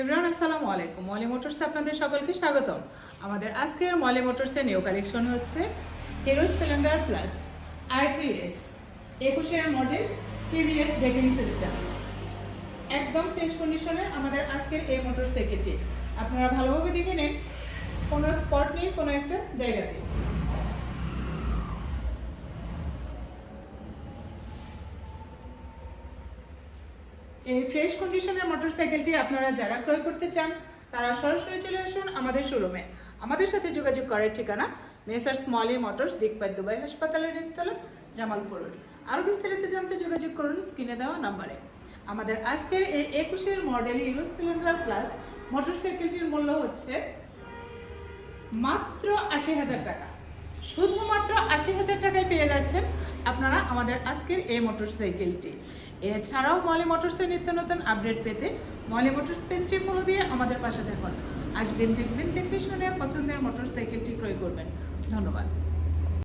Everyone আসসালামু আলাইকুম। মলি মোটরসে আপনাদের সকলকে স্বাগতম। আমাদের আজকের মলি মোটরসের নিউ কালেকশন হচ্ছে hero Splendor plus i3s 21 model CBS braking system. একদম ফ্রেশ কন্ডিশনের আমাদের আজকের এই মোটরসাইকেলটি। আপনারা ভালোভাবে দেখে নিন, কোনো স্পট নেই কোনো একটা জায়গাতে। এই ফ্রেশ কন্ডিশনের মোটরসাইকেলটি আপনারা যারা ক্রয় করতে চান তারা সরাসরি চলে আসুন আমাদের শোরুমে। আমাদের সাথে যোগাযোগ করার ঠিকানা মেসার্স মলি মোটরস, দিকপাত দুবাই হাসপাতালের নিচতলা, জামালপুর রোড। আরও বিস্তারিত জানতে যোগাযোগ করুন স্ক্রিনে দেওয়া নাম্বারে। আমাদের আজকের এই 21 মডেল হিরো স্প্লেন্ডার প্লাস মোটরসাইকেলটির মূল্য হচ্ছে মাত্র 80,000 টাকা। শুধুমাত্র 80,000 টাকায় পেয়ে যাচ্ছেন আপনারা আমাদের আজকের এই মোটরসাইকেলটি। এছাড়াও মলি মোটরসের নিত্য নতুন আপডেট পেতে মলি মোটরস পেজটি ফলো দিয়ে আমাদের পাশে থাকুন। আসবেন, দেখবেন, দেখে শুনে পছন্দের মোটরসাইকেলটি ক্রয় করবেন। ধন্যবাদ।